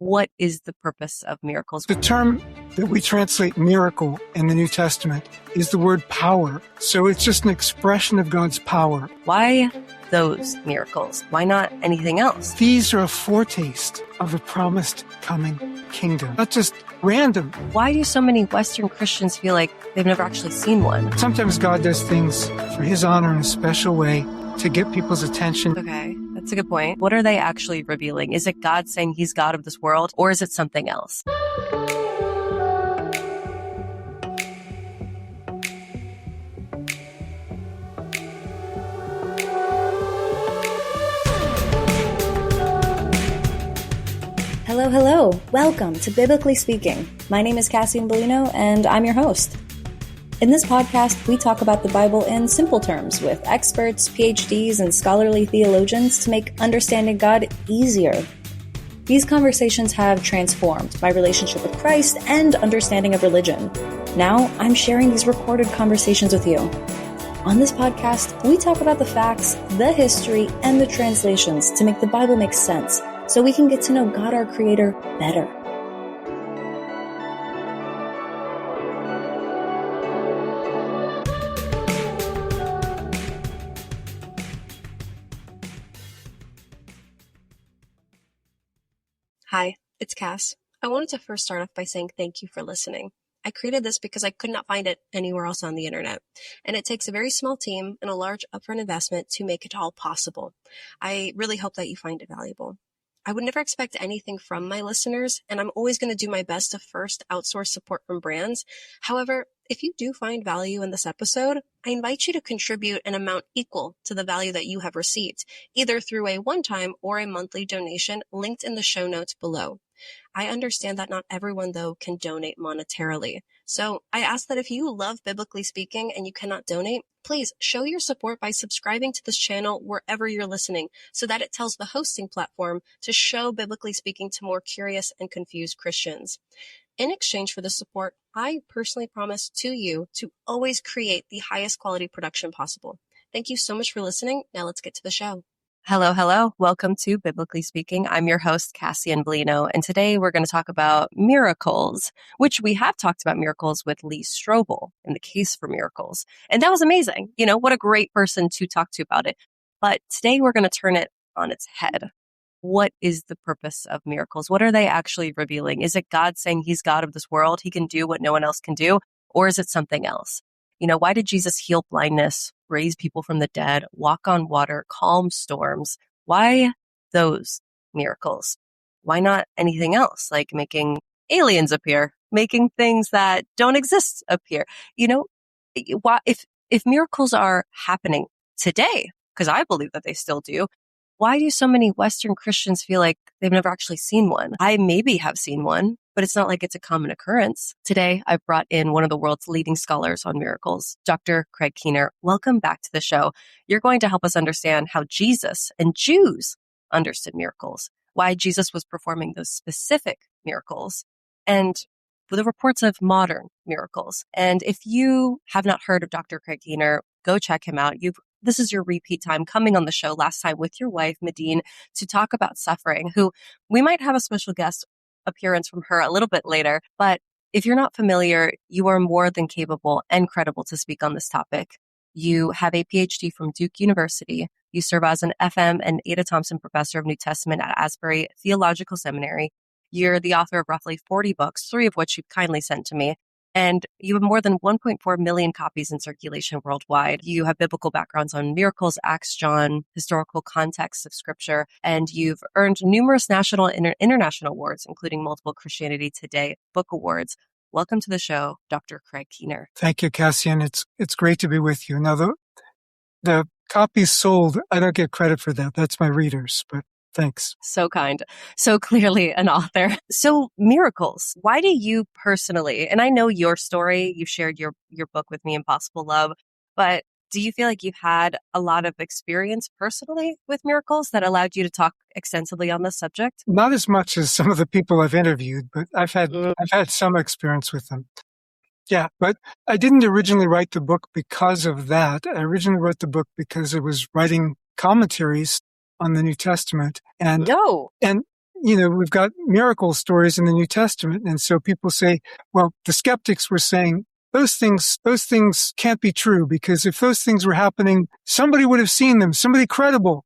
What is the purpose of miracles? The term that we translate miracle in the New Testament is the word power. So it's just an expression of God's power. Why those miracles? Why not anything else? These are a foretaste of the promised coming kingdom, not just random. Why do so many Western Christians feel like they've never actually seen one? Sometimes God does things for his honor in a special way to get people's attention. Okay, that's a good point. What are they actually revealing? Is it God saying he's God of this world, or is it something else? Hello. Welcome to Biblically Speaking. My name is Cassie Bellino, and I'm your host. In this podcast, we talk about the Bible in simple terms with experts, Ph.Ds, and scholarly theologians to make understanding God easier. These conversations have transformed my relationship with Christ and understanding of religion. Now, I'm sharing these recorded conversations with you. On this podcast, we talk about the facts, the history, and the translations to make the Bible make sense, so we can get to know God, our Creator, better. Hi, it's Cass. I wanted to first start off by saying thank you for listening. I created this because I could not find it anywhere else on the internet, and it takes a very small team and a large upfront investment to make it all possible. I really hope that you find it valuable. I would never expect anything from my listeners, and I'm always going to do my best to first outsource support from brands. However, if you do find value in this episode, I invite you to contribute an amount equal to the value that you have received, either through a one-time or a monthly donation linked in the show notes below. I understand that not everyone, though, can donate monetarily. So I ask that if you love Biblically Speaking and you cannot donate, please show your support by subscribing to this channel wherever you're listening so that it tells the hosting platform to show Biblically Speaking to more curious and confused Christians. In exchange for this support, I personally promise to you to always create the highest quality production possible. Thank you so much for listening. Now let's get to the show. Hello. Welcome to Biblically Speaking. I'm your host, Cassie Bellino, and today we're going to talk about miracles, which we have talked about miracles with Lee Strobel in the Case for Miracles. And that was amazing. You know, what a great person to talk to about it. But today we're going to turn it on its head. What is the purpose of miracles? What are they actually revealing? Is it God saying he's God of this world? He can do what no one else can do? Or is it something else? You know, why did Jesus heal blindness, raise people from the dead, walk on water, calm storms? Why those miracles? Why not anything else, like making aliens appear, making things that don't exist appear? You know, if miracles are happening today, because I believe that they still do, why do so many Western Christians feel like they've never actually seen one? I maybe have seen one, but it's not like it's a common occurrence. Today, I've brought in one of the world's leading scholars on miracles, Dr. Craig Keener. Welcome back to the show. You're going to help us understand how Jesus and Jews understood miracles, why Jesus was performing those specific miracles, and the reports of modern miracles. And if you have not heard of Dr. Craig Keener, go check him out. This is your repeat time coming on the show last time with your wife, Medine, to talk about suffering, who we might have a special guest appearance from her a little bit later. But if you're not familiar, you are more than capable and credible to speak on this topic. You have a Ph.D. from Duke University. You serve as an FM and Ada Thompson Professor of New Testament at Asbury Theological Seminary. You're the author of roughly 40 books, 3 of which you've kindly sent to me. And you have more than 1.4 million copies in circulation worldwide. You have biblical backgrounds on miracles, Acts, John, historical context of scripture, and you've earned numerous national and international awards, including multiple Christianity Today book awards. Welcome to the show, Dr. Craig Keener. Thank you, Cassian. It's great to be with you. Now, the copies sold, I don't get credit for that. That's my readers, but thanks. So kind. So clearly an author. So miracles. Why do you personally, and I know your story, you've shared your book with me, Impossible Love, but do you feel like you've had a lot of experience personally with miracles that allowed you to talk extensively on this subject? Not as much as some of the people I've interviewed, but I've had some experience with them. Yeah, but I didn't originally write the book because of that. I originally wrote the book because I was writing commentaries on the New Testament. And we've got miracle stories in the New Testament. And so people say, well, the skeptics were saying those things can't be true, because if those things were happening, somebody would have seen them, somebody credible.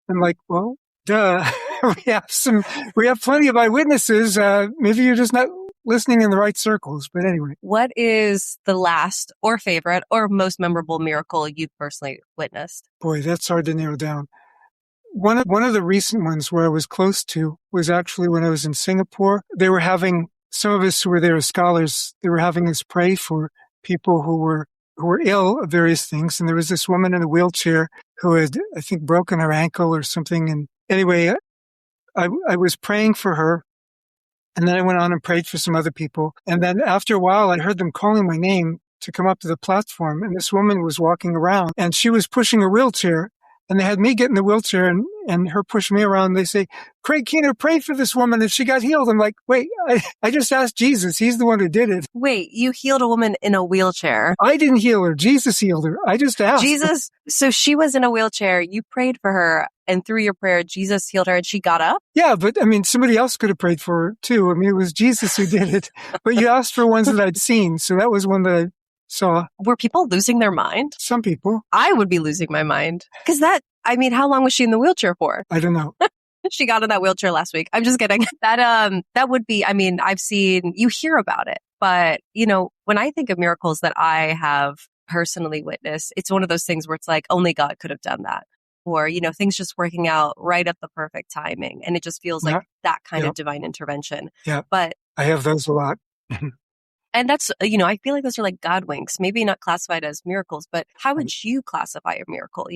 I'm like, well, duh. we have plenty of eyewitnesses. Maybe you're just not listening in the right circles. But anyway. What is the last or favorite or most memorable miracle you've personally witnessed? Boy, that's hard to narrow down. One of the recent ones where I was close to was actually when I was in Singapore. They were having, some of us who were there as scholars, they were having us pray for people who were ill of various things. And there was this woman in a wheelchair who had, I think, broken her ankle or something. And anyway, I was praying for her. And then I went on and prayed for some other people. And then after a while, I heard them calling my name to come up to the platform. And this woman was walking around and she was pushing a wheelchair. And they had me get in the wheelchair and her push me around. They say, Craig Keener, pray for this woman if she got healed. I'm like, wait, I just asked Jesus. He's the one who did it. Wait, you healed a woman in a wheelchair? I didn't heal her. Jesus healed her. I just asked. Jesus, so she was in a wheelchair. You prayed for her, and through your prayer, Jesus healed her and she got up? Yeah, but I mean, somebody else could have prayed for her too. I mean, it was Jesus who did it. But you asked for ones that I'd seen. So that was one that I saw. Were people losing their mind? Some people. I would be losing my mind. Because how long was she in the wheelchair for? I don't know. She got in that wheelchair last week. I'm just kidding. That would be, you hear about it. But, when I think of miracles that I have personally witnessed, it's one of those things where it's like, only God could have done that. Or, things just working out right at the perfect timing. And it just feels like that kind of divine intervention. Yeah. But I have those a lot. And that's, I feel like those are like God winks, maybe not classified as miracles, but how would you classify a miracle?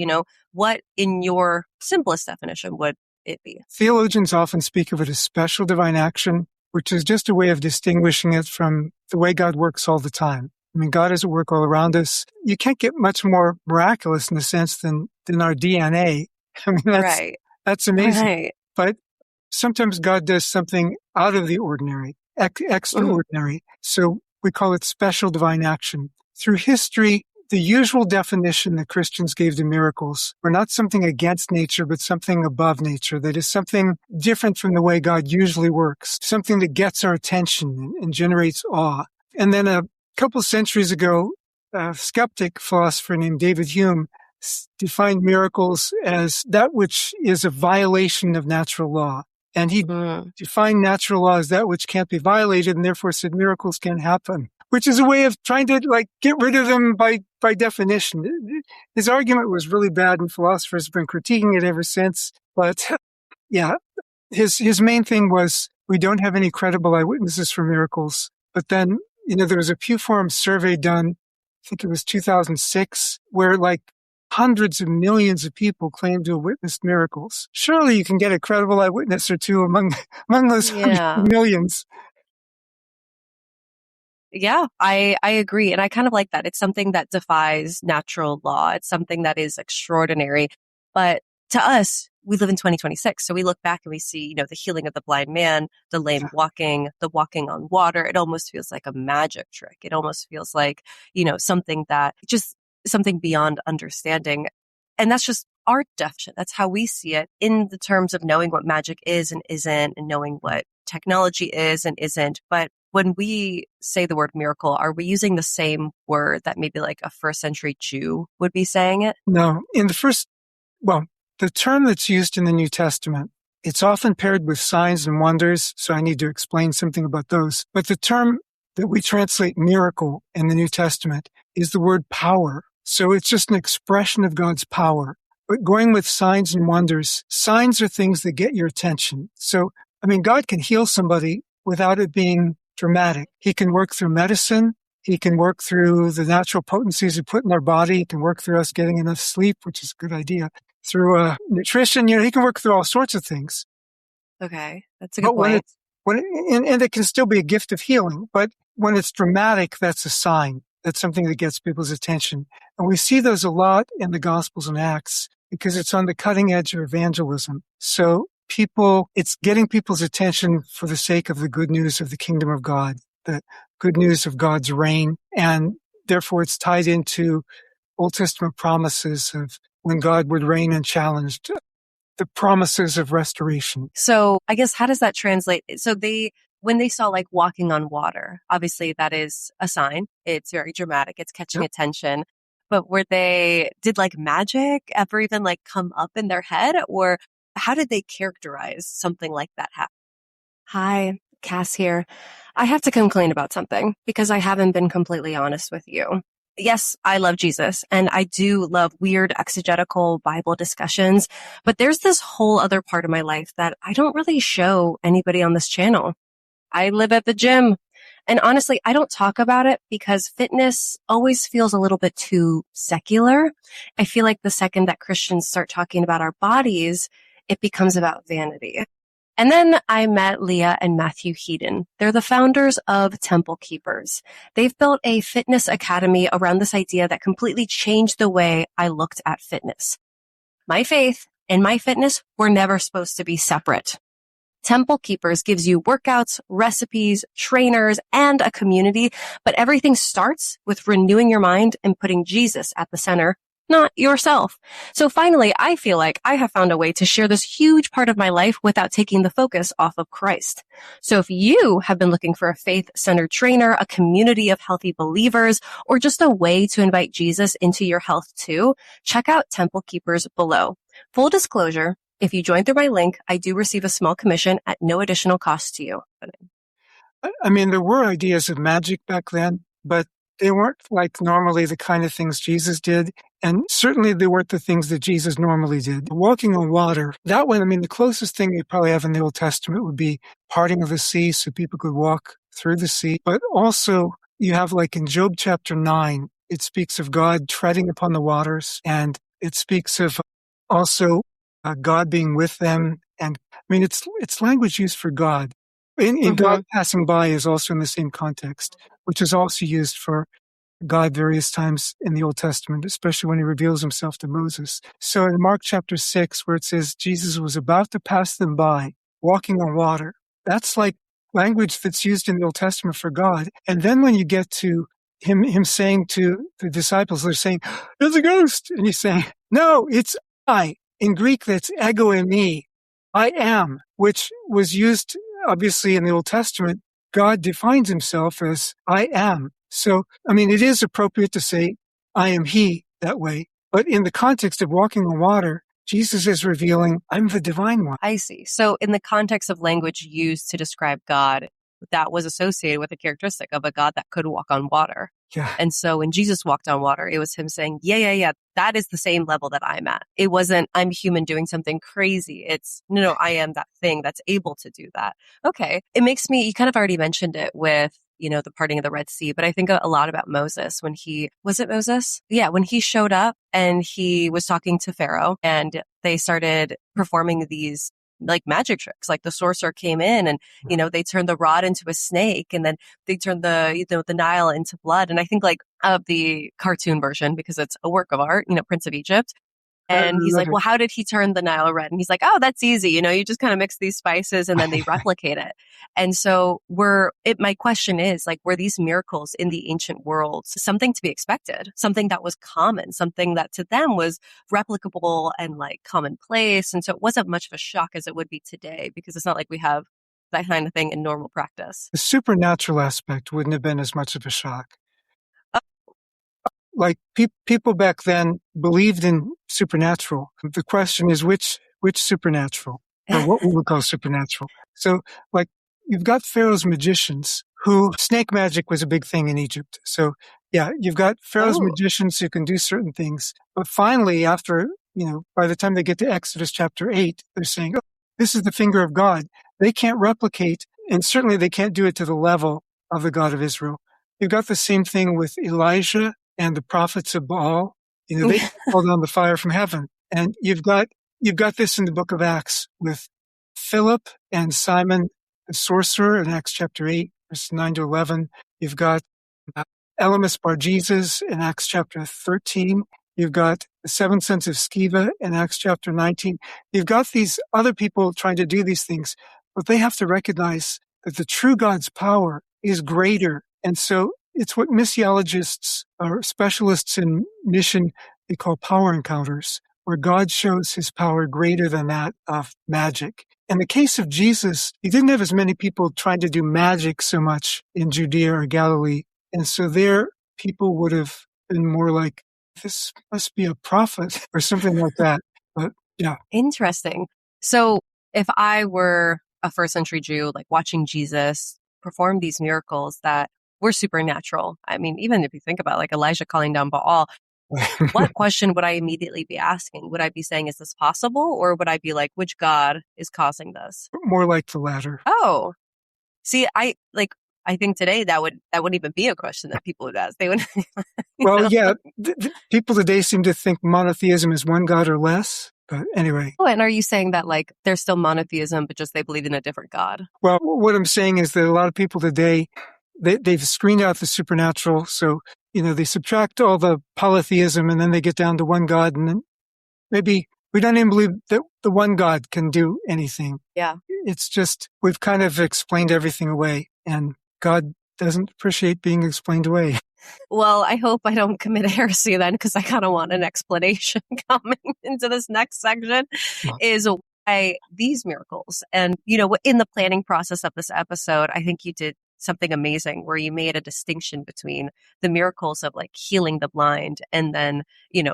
What in your simplest definition would it be? Theologians often speak of it as special divine action, which is just a way of distinguishing it from the way God works all the time. I mean, God is at work all around us. You can't get much more miraculous in a sense than our DNA. I mean, that's amazing. Right. But sometimes God does something out of the ordinary, extraordinary. So we call it special divine action. Through history, the usual definition that Christians gave to miracles were not something against nature, but something above nature. That is something different from the way God usually works, something that gets our attention and generates awe. And then a couple centuries ago, a skeptic philosopher named David Hume defined miracles as that which is a violation of natural law. And he defined natural law as that which can't be violated, and therefore said miracles can't happen, which is a way of trying to get rid of them by definition. His argument was really bad, and philosophers have been critiquing it ever since. But yeah, his main thing was we don't have any credible eyewitnesses for miracles. But then, there was a Pew Forum survey done, I think it was 2006, where hundreds of millions of people claim to have witnessed miracles. Surely you can get a credible eyewitness or two among those hundreds of millions. Yeah, I agree. And I kind of like that. It's something that defies natural law. It's something that is extraordinary. But to us, we live in 2026. So we look back and we see, the healing of the blind man, the lame walking, the walking on water. It almost feels like a magic trick. It almost feels like, something that just something beyond understanding. And that's just our definition. That's how we see it in the terms of knowing what magic is and isn't, and knowing what technology is and isn't. But when we say the word miracle, are we using the same word that maybe like a first century Jew would be saying it? No. The term that's used in the New Testament, it's often paired with signs and wonders. So I need to explain something about those. But the term that we translate miracle in the New Testament is the word power. So it's just an expression of God's power. But going with signs and wonders, signs are things that get your attention. So, God can heal somebody without it being dramatic. He can work through medicine. He can work through the natural potencies he put in our body. He can work through us getting enough sleep, which is a good idea. Through nutrition, he can work through all sorts of things. Okay, that's a good point. And it can still be a gift of healing. But when it's dramatic, that's a sign. That's something that gets people's attention. And we see those a lot in the Gospels and Acts because it's on the cutting edge of evangelism. So it's getting people's attention for the sake of the good news of the kingdom of God, the good news of God's reign. And therefore it's tied into Old Testament promises of when God would reign unchallenged. the promises of restoration. So I guess how does that translate? So when they saw like walking on water, obviously that is a sign. It's very dramatic. It's catching attention. But did like magic ever even like come up in their head, or how did they characterize something like that happen? Hi, Cass here. I have to complain about something because I haven't been completely honest with you. Yes, I love Jesus and I do love weird exegetical Bible discussions, but there's this whole other part of my life that I don't really show anybody on this channel. I live at the gym. And honestly, I don't talk about it because fitness always feels a little bit too secular. I feel like the second that Christians start talking about our bodies, it becomes about vanity. And then I met Leah and Matthew Heaton. They're the founders of Temple Keepers. They've built a fitness academy around this idea that completely changed the way I looked at fitness. My faith and my fitness were never supposed to be separate. Temple Keepers gives you workouts, recipes, trainers, and a community, but everything starts with renewing your mind and putting Jesus at the center, not yourself. So finally, I feel like I have found a way to share this huge part of my life without taking the focus off of Christ. So if you have been looking for a faith-centered trainer, a community of healthy believers, or just a way to invite Jesus into your health too, check out Temple Keepers below. Full disclosure, if you join through my link, I do receive a small commission at no additional cost to you. I mean, there were ideas of magic back then, but they weren't like normally the kind of things Jesus did. And certainly they weren't the things that Jesus normally did. Walking on water, that one, I mean, the closest thing you probably have in the Old Testament would be parting of the sea so people could walk through the sea. But also you have like in Job chapter 9, it speaks of God treading upon the waters, and it speaks of also God being with them. And I mean, it's language used for God. In God passing by is also in the same context, which is also used for God various times in the Old Testament, especially when he reveals himself to Moses. So in Mark chapter 6, where it says Jesus was about to pass them by, walking on water, that's like language that's used in the Old Testament for God. And then when you get to him saying to the disciples, they're saying, there's a ghost. And he's saying, no, it's I. In Greek, that's ego eimi, I am, which was used obviously in the Old Testament. God defines himself as I am. So, I mean, it is appropriate to say I am he that way. But in the context of walking on water, Jesus is revealing I'm the divine one. I see. So in the context of language used to describe God, that was associated with a characteristic of a God that could walk on water. Yeah. And so when Jesus walked on water, it was him saying, yeah, that is the same level that I'm at. It wasn't, I'm human doing something crazy. It's, no, I am that thing that's able to do that. Okay. It makes me, you kind of already mentioned it with, the parting of the Red Sea, but I think a lot about Moses was it Moses? Yeah. When he showed up and he was talking to Pharaoh and they started performing these like magic tricks, like the sorcerer came in and, they turned the rod into a snake and then they turned the Nile into blood. And I think like of the cartoon version, because it's a work of art, Prince of Egypt. And he's like, well, how did he turn the Nile red? And he's like, oh, that's easy. You just kind of mix these spices and then they replicate it. And so my question is like, were these miracles in the ancient world something to be expected, something that was common, something that to them was replicable and like commonplace? And so it wasn't much of a shock as it would be today, because it's not like we have that kind of thing in normal practice. The supernatural aspect wouldn't have been as much of a shock. Like people back then believed in supernatural. The question is which supernatural, or what we would call supernatural. So like you've got Pharaoh's magicians who snake magic was a big thing in Egypt. So yeah, you've got Pharaoh's magicians who can do certain things. But finally, after, by the time they get to Exodus chapter 8, they're saying, oh, this is the finger of God. They can't replicate, and certainly they can't do it to the level of the God of Israel. You've got the same thing with Elijah and the prophets of Baal. They called down the fire from heaven. And you've got this in the book of Acts with Philip and Simon the sorcerer in Acts chapter 8, verses 9 to 11. You've got Elymas Bar Jesus in Acts chapter 13. You've got the 7 sons of Sceva in Acts chapter 19. You've got these other people trying to do these things, but they have to recognize that the true God's power is greater. And so it's what missiologists or specialists in mission, they call power encounters, where God shows his power greater than that of magic. In the case of Jesus, he didn't have as many people trying to do magic so much in Judea or Galilee. And so there, people would have been more like, this must be a prophet or something like that. But yeah. Interesting. So if I were a first century Jew, like watching Jesus perform these miracles that were supernatural, I mean, even if you think about like Elijah calling down Baal, what question would I immediately be asking? Would I be saying, is this possible? Or would I be like, which God is causing this? More like the latter. Oh, see, I think today that wouldn't even be a question that people would ask. They would. Well, yeah, people today seem to think monotheism is one God or less. But anyway. Oh, and are you saying that like there's still monotheism, but just they believe in a different God? Well, what I'm saying is that a lot of people today, they've screened out the supernatural. So, they subtract all the polytheism and then they get down to one God. And then maybe we don't even believe that the one God can do anything. Yeah. It's just, we've kind of explained everything away and God doesn't appreciate being explained away. Well, I hope I don't commit heresy then, because I kind of want an explanation coming into this next section is why these miracles. And, in the planning process of this episode, I think you did something amazing where you made a distinction between the miracles of like healing the blind and then,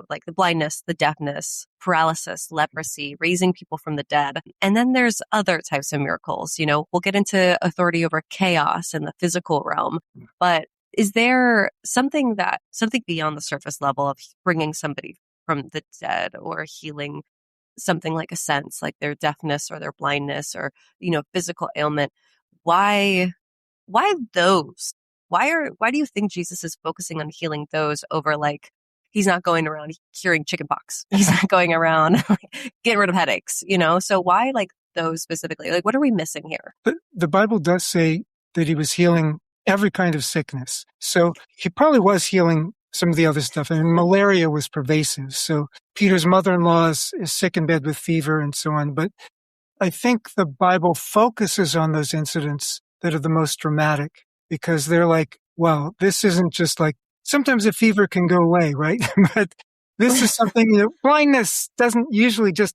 like the blindness, the deafness, paralysis, leprosy, raising people from the dead. And then there's other types of miracles. We'll get into authority over chaos in the physical realm, but is there something beyond the surface level of bringing somebody from the dead or healing something like a sense, like their deafness or their blindness or, physical ailment? Why those? Why do you think Jesus is focusing on healing those over like, he's not going around curing chickenpox. He's not going around getting rid of headaches, So why like those specifically? Like, what are we missing here? The Bible does say that he was healing every kind of sickness. So he probably was healing some of the other stuff. And malaria was pervasive. So Peter's mother-in-law is sick in bed with fever and so on. But I think the Bible focuses on those incidents that are the most dramatic because they're like, well, this isn't just like, sometimes a fever can go away, right? But this is something, blindness doesn't usually just,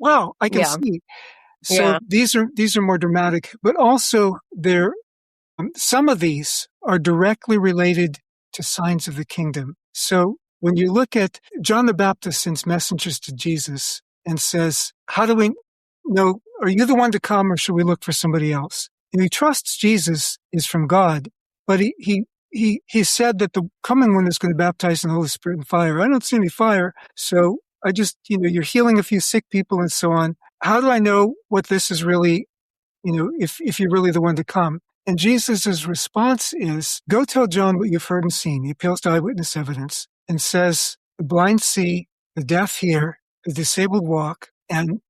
wow, I can see. So these are more dramatic, but also some of these are directly related to signs of the kingdom. So when you look at John the Baptist sends messengers to Jesus and says, how do we know, are you the one to come or should we look for somebody else? And he trusts Jesus is from God, but he said that the coming one is going to baptize in the Holy Spirit and fire. I don't see any fire. So I just, you're healing a few sick people and so on. How do I know what this is really, if you're really the one to come? And Jesus' response is, go tell John what you've heard and seen. He appeals to eyewitness evidence and says, the blind see, the deaf hear, the disabled walk, and ...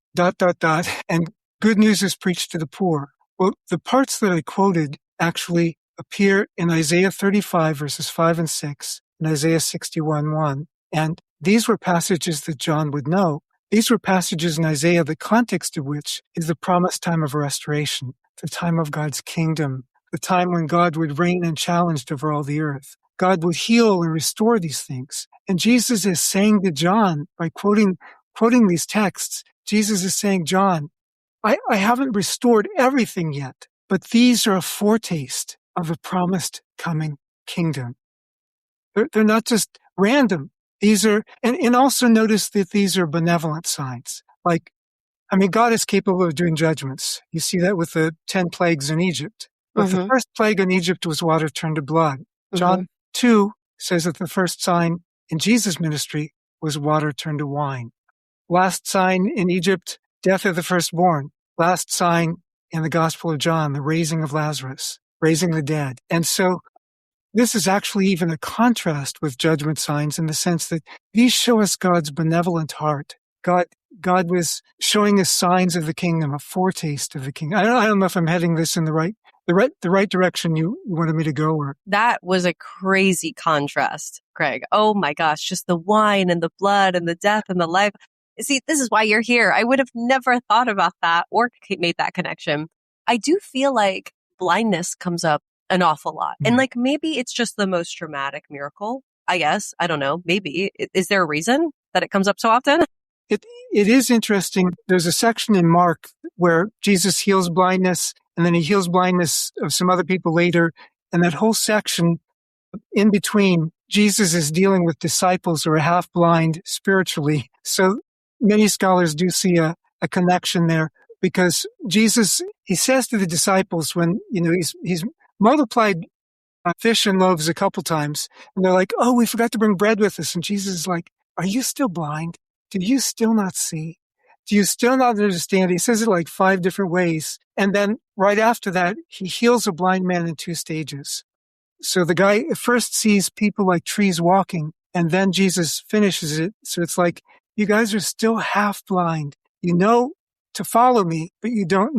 And good news is preached to the poor. Well, the parts that I quoted actually appear in Isaiah 35, verses 5 and 6, and Isaiah 61:1. And these were passages that John would know. These were passages in Isaiah, the context of which is the promised time of restoration, the time of God's kingdom, the time when God would reign unchallenged over all the earth. God would heal and restore these things. And Jesus is saying to John, by quoting these texts, Jesus is saying, John, I haven't restored everything yet, but these are a foretaste of the promised coming kingdom. They're not just random. These are, and also notice that these are benevolent signs. God is capable of doing judgments. You see that with the 10 plagues in Egypt. But the first plague in Egypt was water turned to blood. John 2 says that the first sign in Jesus' ministry was water turned to wine. Last sign in Egypt, death of the firstborn. Last sign in the Gospel of John, the raising of Lazarus, raising the dead. And so this is actually even a contrast with judgment signs in the sense that these show us God's benevolent heart. God was showing us signs of the kingdom, a foretaste of the kingdom. I don't know if I'm heading this in the right direction you wanted me to go. Or that was a crazy contrast, Craig. Oh my gosh, just the wine and the blood and the death and the life. See, this is why you're here. I would have never thought about that or made that connection. I do feel like blindness comes up an awful lot. And maybe it's just the most dramatic miracle, I guess. I don't know. Maybe. Is there a reason that it comes up so often? it is interesting. There's a section in Mark where Jesus heals blindness, and then he heals blindness of some other people later. And that whole section in between, Jesus is dealing with disciples who are half blind spiritually. So many scholars do see a connection there, because Jesus, he says to the disciples when, he's multiplied fish and loaves a couple times, and they're like, oh, we forgot to bring bread with us. And Jesus is like, are you still blind? Do you still not see? Do you still not understand? He says it like 5 different ways. And then right after that, he heals a blind man in 2 stages. So the guy first sees people like trees walking, and then Jesus finishes it. So it's like, you guys are still half blind. You know to follow me, but you don't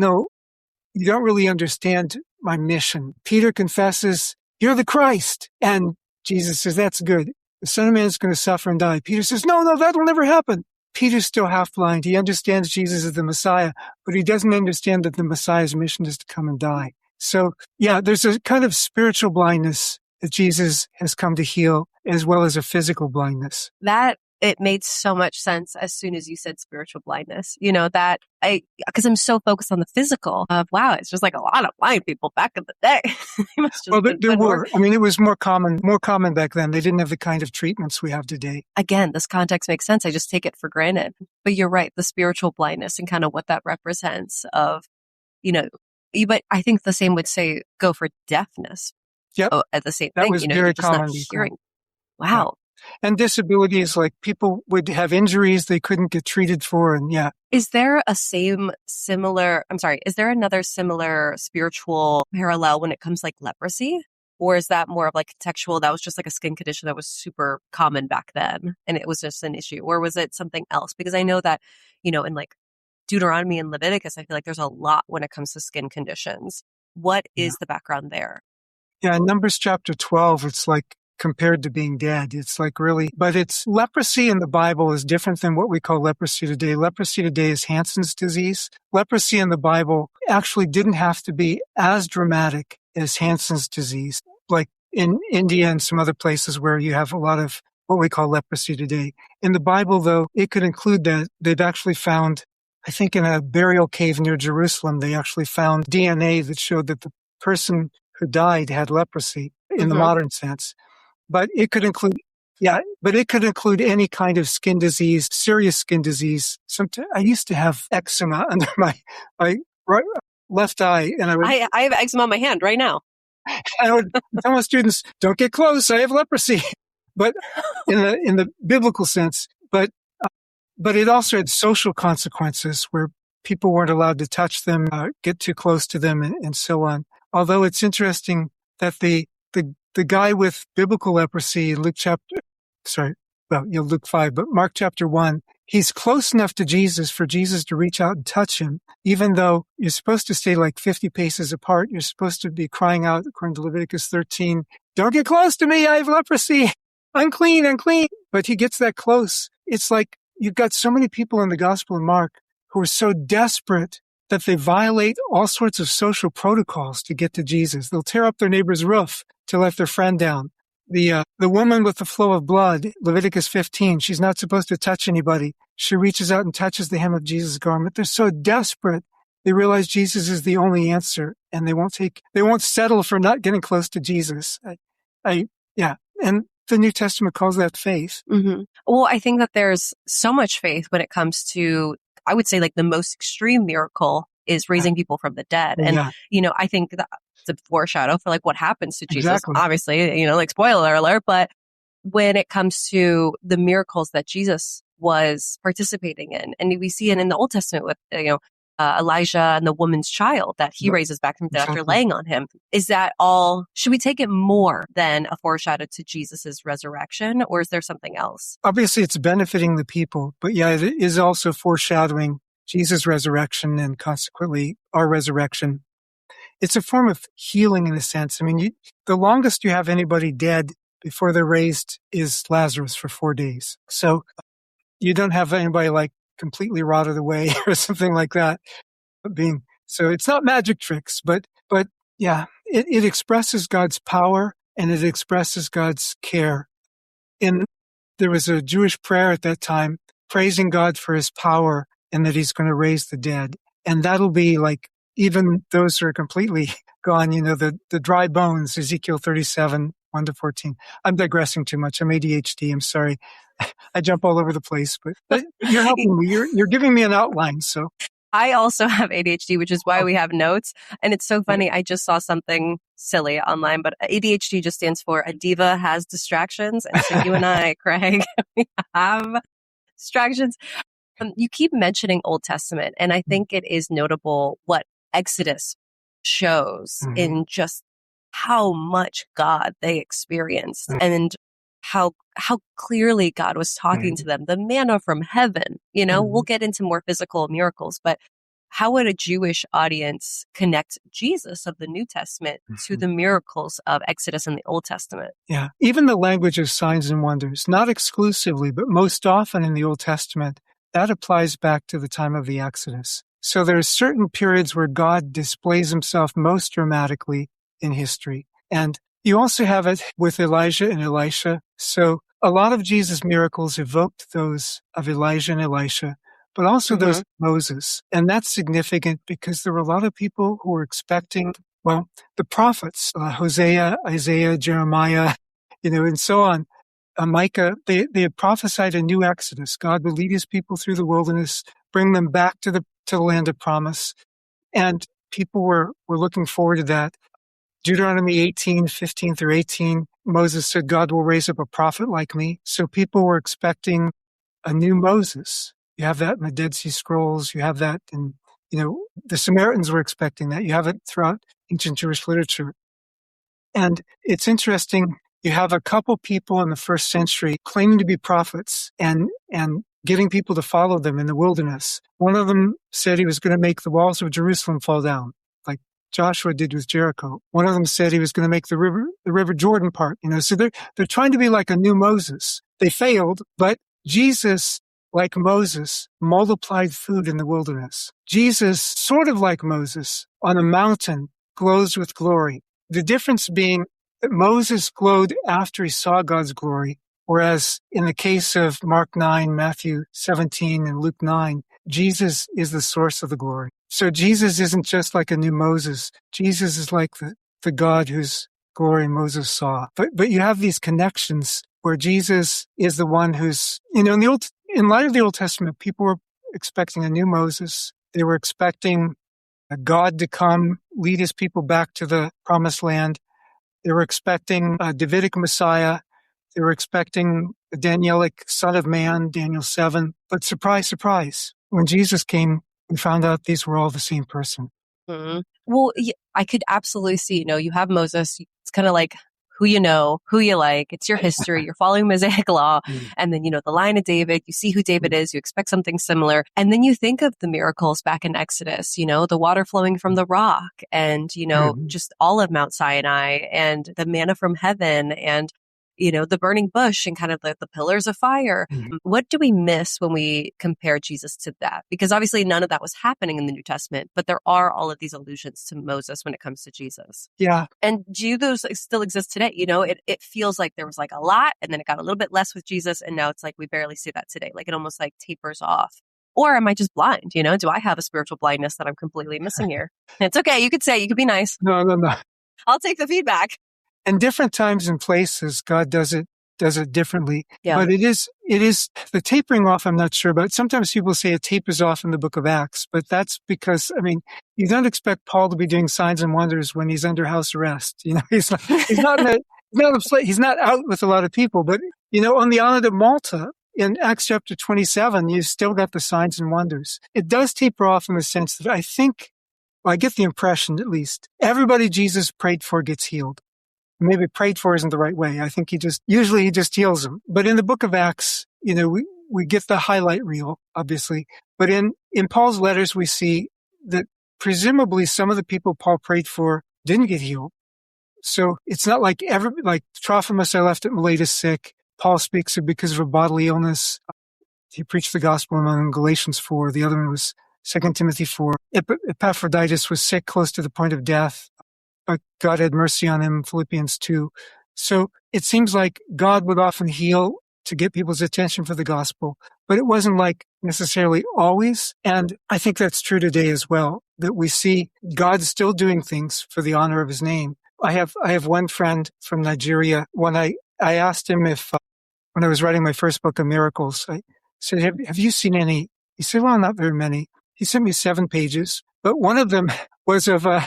really understand my mission. Peter confesses, you're the Christ. And Jesus says, that's good. The Son of Man is going to suffer and die. Peter says, no, that'll never happen. Peter's still half blind. He understands Jesus is the Messiah, but he doesn't understand that the Messiah's mission is to come and die. So, yeah, there's a kind of spiritual blindness that Jesus has come to heal, as well as a physical blindness. That, it made so much sense as soon as you said spiritual blindness. Because I'm so focused on the physical of, wow, it's just like a lot of blind people back in the day. Well, there were. I mean, it was more common back then. They didn't have the kind of treatments we have today. Again, this context makes sense. I just take it for granted. But you're right, the spiritual blindness and kind of what that represents of, but I think the same would go for deafness. Yep. At the same that thing, was very just common. Not hearing. Wow. Yeah. And disabilities, like people would have injuries they couldn't get treated for. And yeah. Is there another similar spiritual parallel when it comes to like leprosy? Or is that more of like contextual? That was just like a skin condition that was super common back then and it was just an issue. Or was it something else? Because I know that, in like Deuteronomy and Leviticus, I feel like there's a lot when it comes to skin conditions. What is the background there? Yeah, in Numbers chapter 12, it's like compared to being dead. It's like really, but it's leprosy in the Bible is different than what we call leprosy today. Leprosy today is Hansen's disease. Leprosy in the Bible actually didn't have to be as dramatic as Hansen's disease, like in India and some other places where you have a lot of what we call leprosy today. In the Bible, though, it could include that. They've actually found, I think in a burial cave near Jerusalem, they actually found DNA that showed that the person who died had leprosy in the modern sense. But it could include, any kind of skin disease, serious skin disease. I used to have eczema under my right left eye, and I have eczema on my hand right now. I would tell my students, "Don't get close. I have leprosy." But in the biblical sense, but it also had social consequences where people weren't allowed to touch them, get too close to them, and so on. Although it's interesting that the guy with biblical leprosy in Luke 5, but Mark chapter 1, he's close enough to Jesus for Jesus to reach out and touch him, even though you're supposed to stay like 50 paces apart. You're supposed to be crying out, according to Leviticus 13, "Don't get close to me, I have leprosy. Unclean, unclean." But he gets that close. It's like you've got so many people in the Gospel of Mark who are so desperate that they violate all sorts of social protocols to get to Jesus. They'll tear up their neighbor's roof to let their friend down. The woman with the flow of blood, Leviticus 15, she's not supposed to touch anybody. She reaches out and touches the hem of Jesus' garment. They're so desperate. They realize Jesus is the only answer, and they won't settle for not getting close to Jesus. And the New Testament calls that faith. Mm-hmm. Well, I think that there's so much faith when it comes to, I would say, like the most extreme miracle is raising people from the dead. And, I think that it's a foreshadow for like what happens to Jesus. Exactly. Obviously, like spoiler alert, but when it comes to the miracles that Jesus was participating in, and we see it in the Old Testament with, Elijah and the woman's child that he raises back from the dead after laying on him. Is that all? Should we take it more than a foreshadow to Jesus's resurrection, or is there something else? Obviously, it's benefiting the people, but yeah, it is also foreshadowing Jesus' resurrection and consequently our resurrection. It's a form of healing in a sense. I mean, the longest you have anybody dead before they're raised is Lazarus for 4 days. So you don't have anybody like completely rotted away or something like that. So it's not magic tricks, but yeah, it expresses God's power and it expresses God's care. There was a Jewish prayer at that time, praising God for his power and that he's going to raise the dead. And that'll be like, even those who are completely gone, the dry bones, Ezekiel 37, 1-14. I'm digressing too much. I'm ADHD. I'm sorry. I jump all over the place, but you're helping me. You're giving me an outline. So I also have ADHD, which is why we have notes. And it's so funny. I just saw something silly online, but ADHD just stands for a diva has distractions. And so you and I, Craig, we have distractions. You keep mentioning Old Testament, and I think it is notable what Exodus shows in just how much God they experienced and how clearly God was talking to them. The manna from heaven, we'll get into more physical miracles, but how would a Jewish audience connect Jesus of the New Testament to the miracles of Exodus in the Old Testament? Yeah, even the language of signs and wonders, not exclusively, but most often in the Old Testament, that applies back to the time of the Exodus. So there's certain periods where God displays himself most dramatically in history. And you also have it with Elijah and Elisha. So a lot of Jesus' miracles evoked those of Elijah and Elisha, but also those of Moses. And that's significant because there were a lot of people who were expecting, the prophets, Hosea, Isaiah, Jeremiah, and so on. Micah, they had prophesied a new Exodus. God would lead his people through the wilderness, bring them back to the land of promise. And people were looking forward to that. Deuteronomy 18, 15 through 18, Moses said, God will raise up a prophet like me. So people were expecting a new Moses. You have that in the Dead Sea Scrolls. You have that in, the Samaritans were expecting that. You have it throughout ancient Jewish literature. And it's interesting. You have a couple people in the first century claiming to be prophets and getting people to follow them in the wilderness. One of them said he was going to make the walls of Jerusalem fall down, like Joshua did with Jericho. One of them said he was going to make the river Jordan part. So they're trying to be like a new Moses. They failed, but Jesus, like Moses, multiplied food in the wilderness. Jesus, sort of like Moses, on a mountain, glows with glory. The difference being that Moses glowed after he saw God's glory, whereas in the case of Mark 9, Matthew 17, and Luke 9, Jesus is the source of the glory. So Jesus isn't just like a new Moses. Jesus is like the God whose glory Moses saw. But you have these connections where Jesus is the one who's, in light of the Old Testament, people were expecting a new Moses. They were expecting a God to come, lead his people back to the promised land. They were expecting a Davidic Messiah. They were expecting a Danielic Son of Man, Daniel 7. But surprise, surprise, when Jesus came, we found out these were all the same person. Mm-hmm. Well, I could absolutely see, you have Moses. It's kind of like who you know, who you like. It's your history. You're following Mosaic law. And then, the line of David, you see who David is. You expect something similar. And then you think of the miracles back in Exodus, the water flowing from the rock and, just all of Mount Sinai and the manna from heaven and, the burning bush and kind of the pillars of fire. What do we miss when we compare Jesus to that? Because obviously none of that was happening in the New Testament, but there are all of these allusions to Moses when it comes to Jesus. Yeah. And do those still exist today? It feels like there was like a lot and then it got a little bit less with Jesus. And now it's like we barely see that today. Like it almost like tapers off. Or am I just blind? Do I have a spiritual blindness that I'm completely missing here? It's okay. You could say, you could be nice. No. I'll take the feedback. And different times and places, God does it differently. Yeah. But it is the tapering off. I'm not sure about. Sometimes people say it tapers off in the book of Acts, but that's because, you don't expect Paul to be doing signs and wonders when he's under house arrest. He's not out with a lot of people, but, on the island of Malta in Acts chapter 27, you've still got the signs and wonders. It does taper off in the sense that I get the impression at least, everybody Jesus prayed for gets healed. Maybe prayed for isn't the right way. I think he just heals them. But in the book of Acts, we get the highlight reel, obviously. But in Paul's letters, we see that presumably some of the people Paul prayed for didn't get healed. So it's not like Trophimus I left at Miletus sick. Paul speaks of because of a bodily illness. He preached the gospel in Galatians 4. The other one was 2 Timothy 4. Epaphroditus was sick close to the point of death. But God had mercy on him, Philippians 2. So it seems like God would often heal to get people's attention for the gospel. But it wasn't like necessarily always. And I think that's true today as well, that we see God still doing things for the honor of his name. I have one friend from Nigeria. When I asked him if, when I was writing my first book of miracles, I said, have you seen any? He said, well, not very many. He sent me 7 pages, but one of them was of a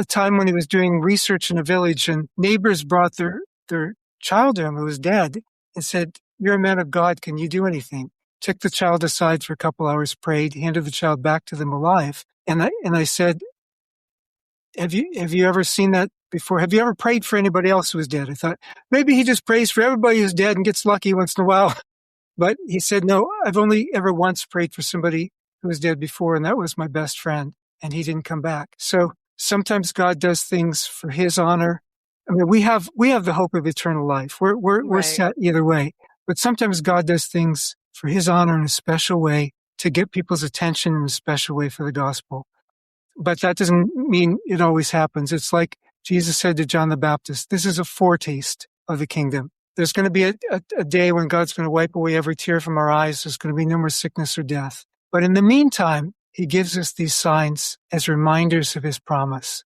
time when he was doing research in a village, and neighbors brought their child to him who was dead and said, you're a man of God. Can you do anything? Took the child aside for a couple hours, prayed, handed the child back to them alive. And I said, have you ever seen that before? Have you ever prayed for anybody else who was dead? I thought maybe he just prays for everybody who's dead and gets lucky once in a while. But he said, no, I've only ever once prayed for somebody who was dead before, and that was my best friend, and he didn't come back. So sometimes God does things for his honor. I mean, we have the hope of eternal life. We're set either way. But sometimes God does things for his honor in a special way to get people's attention in a special way for the gospel. But that doesn't mean it always happens. It's like Jesus said to John the Baptist, this is a foretaste of the kingdom. There's going to be a day when God's going to wipe away every tear from our eyes. There's going to be no more sickness or death. But in the meantime, he gives us these signs as reminders of his promise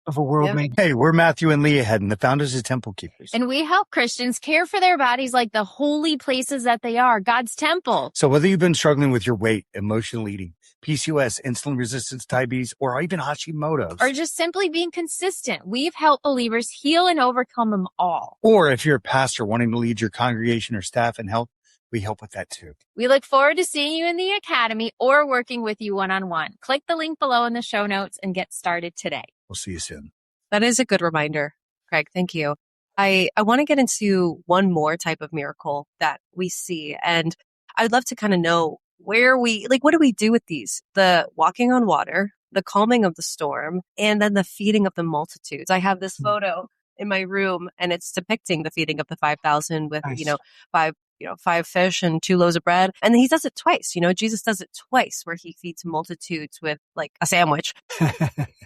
of a world made. Hey, we're Matthew and Leah Hedden, the founders of Temple Keepers. And we help Christians care for their bodies like the holy places that they are, God's temple. So whether you've been struggling with your weight, emotional eating, PCOS, insulin resistance, diabetes, or even Hashimoto's, or just simply being consistent, we've helped believers heal and overcome them all. Or if you're a pastor wanting to lead your congregation or staff in health, we help with that too. We look forward to seeing you in the academy or working with you one-on-one. Click the link below in the show notes and get started today. We'll see you soon. That is a good reminder, Craig. Thank you. I want to get into one more type of miracle that we see. And I'd love to kind of know what do we do with these? The walking on water, the calming of the storm, and then the feeding of the multitudes. I have this photo in my room, and it's depicting the feeding of the 5,000 with, nice. 5 fish and 2 loaves of bread. And he does it twice. Jesus does it twice where he feeds multitudes with like a sandwich.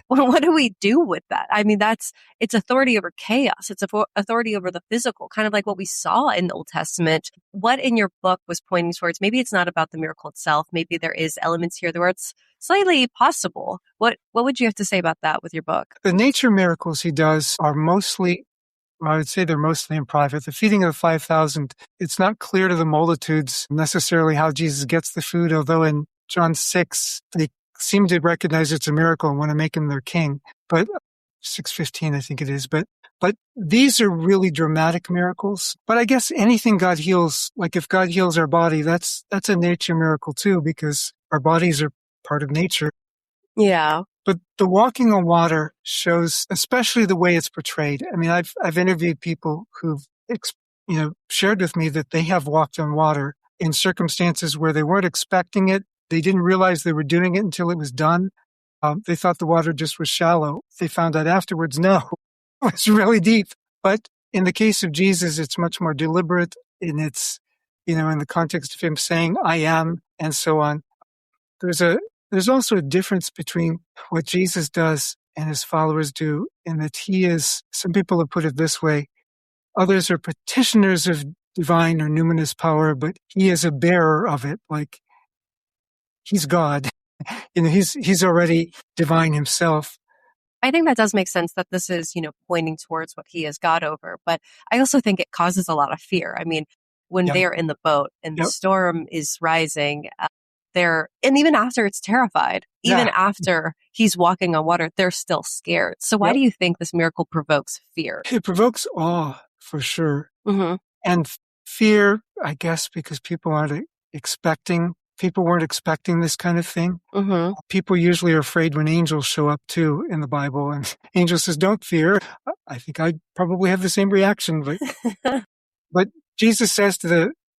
Well, what do we do with that? I mean, it's authority over chaos. It's authority over the physical, kind of like what we saw in the Old Testament. What in your book was pointing towards, maybe it's not about the miracle itself. Maybe there is elements here where it's slightly possible. What would you have to say about that with your book? The nature miracles he does are mostly, I would say they're mostly in private. The feeding of the 5,000, it's not clear to the multitudes necessarily how Jesus gets the food, although in John 6, they seem to recognize it's a miracle and want to make him their king. But 6:15, I think it is. But these are really dramatic miracles. But I guess anything God heals, like if God heals our body, that's a nature miracle too, because our bodies are part of nature. Yeah. But the walking on water shows, especially the way it's portrayed. I mean, I've interviewed people who've, shared with me that they have walked on water in circumstances where they weren't expecting it. They didn't realize they were doing it until it was done. They thought the water just was shallow. They found out afterwards, no, it was really deep. But in the case of Jesus, it's much more deliberate, and it's, in the context of him saying, I am, and so on. There's also a difference between what Jesus does and his followers do, in that he is, some people have put it this way, others are petitioners of divine or numinous power, but he is a bearer of it, like he's God. He's already divine himself. I think that does make sense that this is, pointing towards what he is God over. But I also think it causes a lot of fear. I mean, when they're in the boat and the storm is rising, and even after it's terrified, even after he's walking on water, they're still scared. So why do you think this miracle provokes fear? It provokes awe, for sure. Mm-hmm. And fear, I guess, because people weren't expecting this kind of thing. Mm-hmm. People usually are afraid when angels show up too in the Bible, and angel says, don't fear. I think I'd probably have the same reaction. But Jesus says to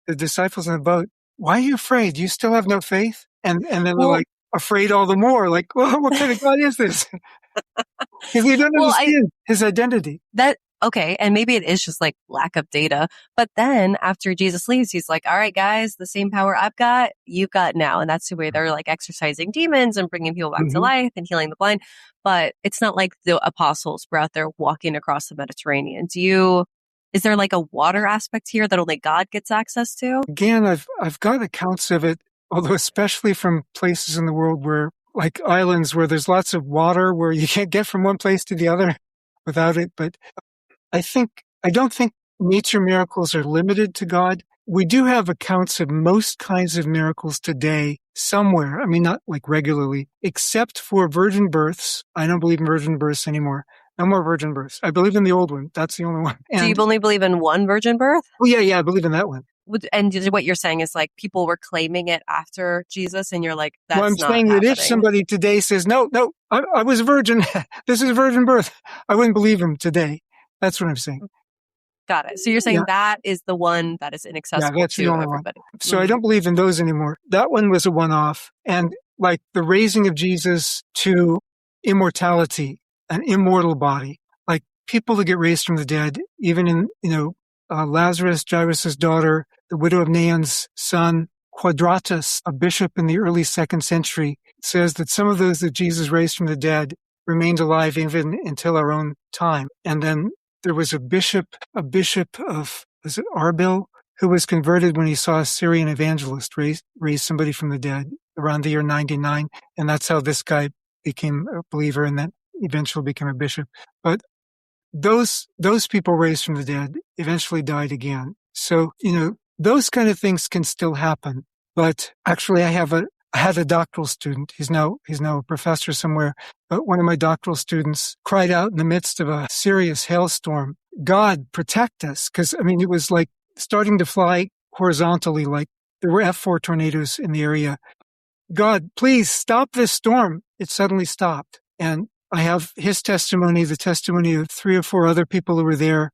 the disciples in the boat, why are you afraid? Do you still have no faith? And then they're like afraid all the more. Like, well, what kind of God is this? Because we don't understand his identity. Okay, and maybe it is just like lack of data. But then after Jesus leaves, he's like, all right, guys, the same power I've got, you've got now. And that's the way they're like exorcising demons and bringing people back to life and healing the blind. But it's not like the apostles were out there walking across the Mediterranean. Do you Is there like a water aspect here that only God gets access to? Again, I've got accounts of it, although especially from places in the world where, like islands where there's lots of water where you can't get from one place to the other without it. But I don't think nature miracles are limited to God. We do have accounts of most kinds of miracles today somewhere. I mean, not like regularly, except for virgin births. I don't believe in virgin births anymore. No more virgin births. I believe in the old one. That's the only one. Do you only believe in one virgin birth? Oh, yeah, I believe in that one. And what you're saying is like people were claiming it after Jesus, and you're like, that's well, I'm not saying happening. That if somebody today says, no, I was a virgin, this is a virgin birth, I wouldn't believe him today. That's what I'm saying. Got it. So you're saying that is the one that is inaccessible that's to the only everybody. One. So I don't believe in those anymore. That one was a one-off. And like the raising of Jesus to immortality, an immortal body, like people that get raised from the dead, even in, Lazarus, Jairus' daughter, the widow of Nain's son, Quadratus, a bishop in the early 2nd century, says that some of those that Jesus raised from the dead remained alive even until our own time. And then there was a bishop of, was it Arbil, who was converted when he saw a Syrian evangelist raise somebody from the dead around the year 99. And that's how this guy became a believer and then eventually became a bishop. But those people raised from the dead eventually died again. So, those kind of things can still happen. But actually, I had a doctoral student. He's now a professor somewhere. But one of my doctoral students cried out in the midst of a serious hailstorm, God, protect us. Because, it was like starting to fly horizontally, like there were F4 tornadoes in the area. God, please stop this storm. It suddenly stopped. And I have his testimony, the testimony of 3 or 4 other people who were there,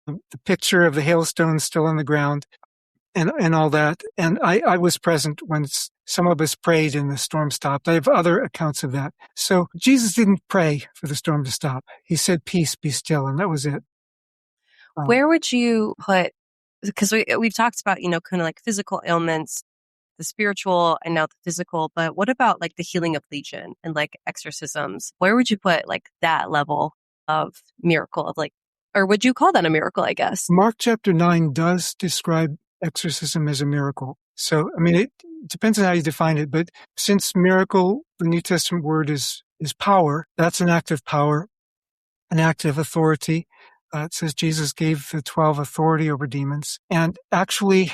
the picture of the hailstones still on the ground. And all that. And I was present when some of us prayed and the storm stopped. I have other accounts of that. So Jesus didn't pray for the storm to stop. He said, peace, be still. And that was it. Where would you put, because we've talked about, kind of like physical ailments, the spiritual and now the physical, but what about like the healing of legion and like exorcisms? Where would you put like that level of miracle of like, or would you call that a miracle, I guess? Mark chapter 9 does describe exorcism as a miracle. So, it depends on how you define it, but since miracle, the New Testament word is power, that's an act of power, an act of authority. It says Jesus gave the 12 authority over demons. And actually,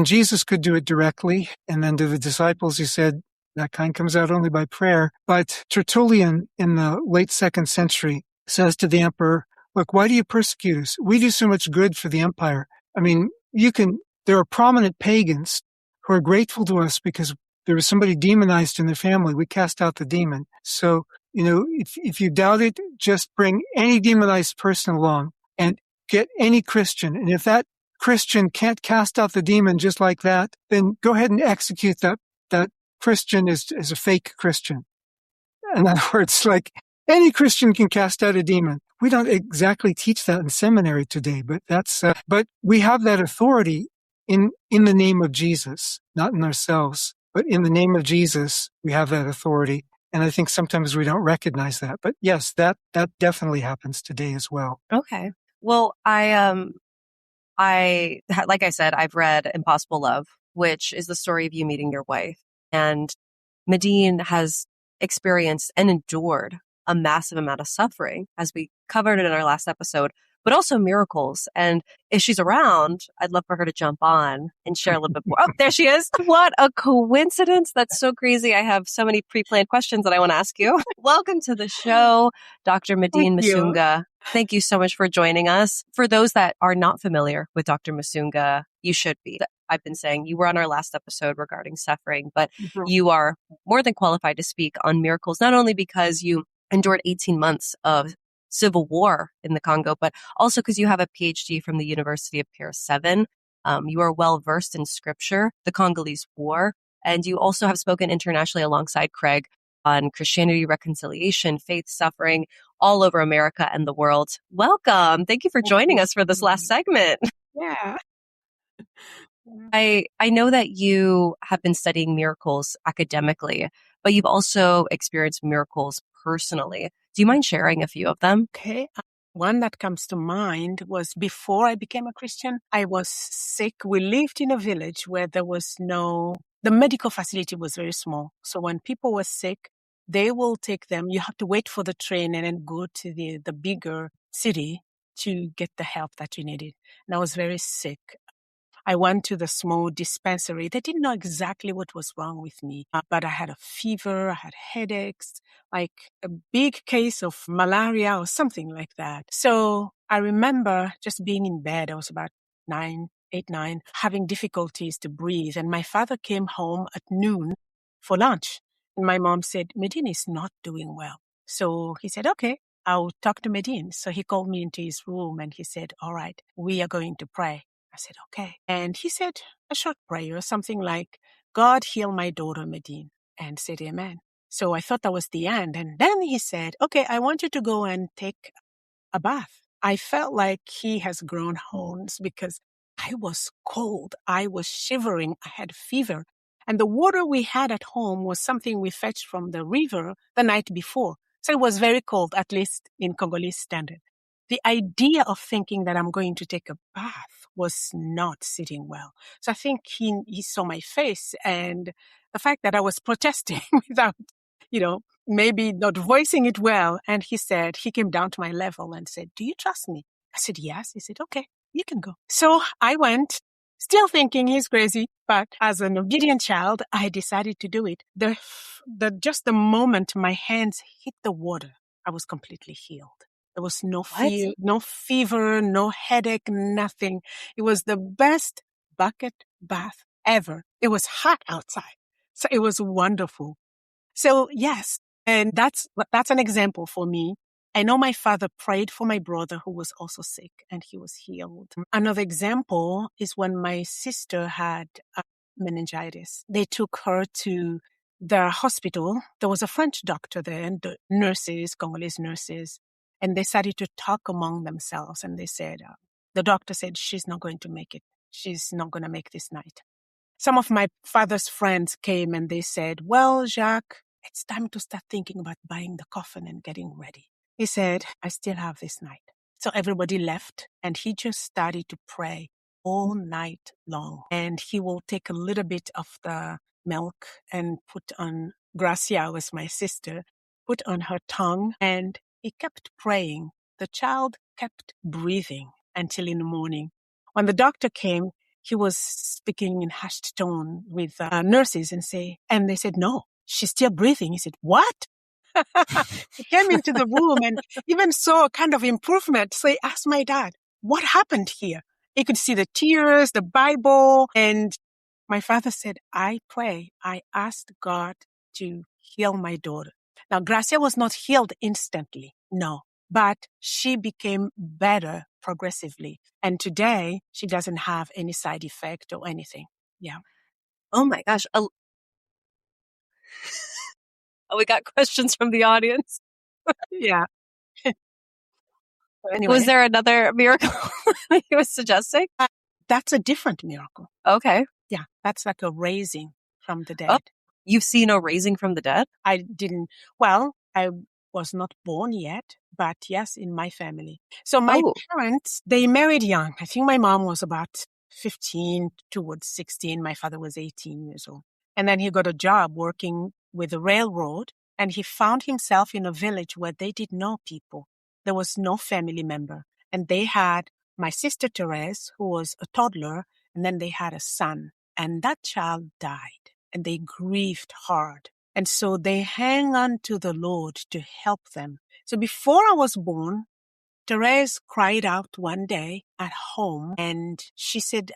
Jesus could do it directly. And then to the disciples, he said, that kind comes out only by prayer. But Tertullian in the late 2nd century says to the emperor, look, why do you persecute us? We do so much good for the empire. There are prominent pagans who are grateful to us because there was somebody demonized in their family. We cast out the demon. So, if you doubt it, just bring any demonized person along and get any Christian. And if that Christian can't cast out the demon just like that, then go ahead and execute that Christian as a fake Christian. In other words, like any Christian can cast out a demon. We don't exactly teach that in seminary today, but but we have that authority in the name of Jesus, not in ourselves, but in the name of Jesus, we have that authority. And I think sometimes we don't recognize that. But yes, that definitely happens today as well. Okay. Well, like I said, I've read Impossible Love, which is the story of you meeting your wife. And Medine has experienced and endured a massive amount of suffering, as we covered it in our last episode, but also miracles. And if she's around, I'd love for her to jump on and share a little bit more. Oh, there she is. What a coincidence. That's so crazy. I have so many pre-planned questions that I want to ask you. Welcome to the show, Dr. Medine Musunga. Thank you so much for joining us. For those that are not familiar with Dr. Musunga, you should be. I've been saying you were on our last episode regarding suffering, but you are more than qualified to speak on miracles, not only because you endured 18 months of civil war in the Congo, but also because you have a Ph.D. from the University of Paris 7. You are well versed in scripture, the Congolese War, and you also have spoken internationally alongside Craig on Christianity, reconciliation, faith, suffering, all over America and the world. Welcome. Thank you for joining us for this last segment. Yeah. I know that you have been studying miracles academically, but you've also experienced miracles personally. Do you mind sharing a few of them? Okay. one that comes to mind was before I became a Christian. I was sick. We lived in a village where there was the medical facility was very small. So when people were sick, they will take them. You have to wait for the train and then go to the bigger city to get the help that you needed. And I was very sick. I went to the small dispensary. They didn't know exactly what was wrong with me, but I had a fever, I had headaches, like a big case of malaria or something like that. So I remember just being in bed. I was about 9, having difficulties to breathe. And my father came home at noon for lunch. And my mom said, Medine is not doing well. So he said, okay, I'll talk to Medine. So he called me into his room and he said, all right, we are going to pray. I said, okay. And he said a short prayer, something like, God heal my daughter, Medine, and said amen. So I thought that was the end. And then he said, okay, I want you to go and take a bath. I felt like he has grown horns because I was cold. I was shivering. I had fever. And the water we had at home was something we fetched from the river the night before. So it was very cold, at least in Congolese standard. The idea of thinking that I'm going to take a bath was not sitting well. So I think he saw my face and the fact that I was protesting without, maybe not voicing it well. And he came down to my level and said, do you trust me? I said, yes. He said, okay, you can go. So I went, still thinking he's crazy, but as an obedient child, I decided to do it. Just the moment my hands hit the water, I was completely healed. There was no fear, no fever, no headache, nothing. It was the best bucket bath ever. It was hot outside. So it was wonderful. So yes, and that's an example for me. I know my father prayed for my brother who was also sick and he was healed. Another example is when my sister had meningitis. They took her to the hospital. There was a French doctor there and the nurses, Congolese nurses, and they started to talk among themselves. And they said, the doctor said, she's not going to make it. She's not going to make this night. Some of my father's friends came and they said, well, Jacques, it's time to start thinking about buying the coffin and getting ready. He said, I still have this night. So everybody left and he just started to pray all night long. And he will take a little bit of the milk and put on, Gracia was my sister, put on her tongue, and he kept praying. The child kept breathing until in the morning. When the doctor came, he was speaking in hushed tone with nurses and they said, no, she's still breathing. He said, what? He came into the room and even saw a kind of improvement. So he asked my dad, what happened here? He could see the tears, the Bible. And my father said, I asked God to heal my daughter. Now, Gracia was not healed instantly. No, but she became better progressively. And today she doesn't have any side effect or anything. Yeah. Oh my gosh. We got questions from the audience. Yeah. Anyway. Was there another miracle you were suggesting? That's a different miracle. Okay. Yeah. That's like a raising from the dead. Oh, you've seen a raising from the dead? I was not born yet, but yes, in my family. So my parents, they married young. I think my mom was about 15 towards 16. My father was 18 years old. And then he got a job working with the railroad and he found himself in a village where they did know people. There was no family member. And they had my sister Therese, who was a toddler, and then they had a son. And that child died and they grieved hard. And so they hang on to the Lord to help them. So before I was born, Therese cried out one day at home and she said,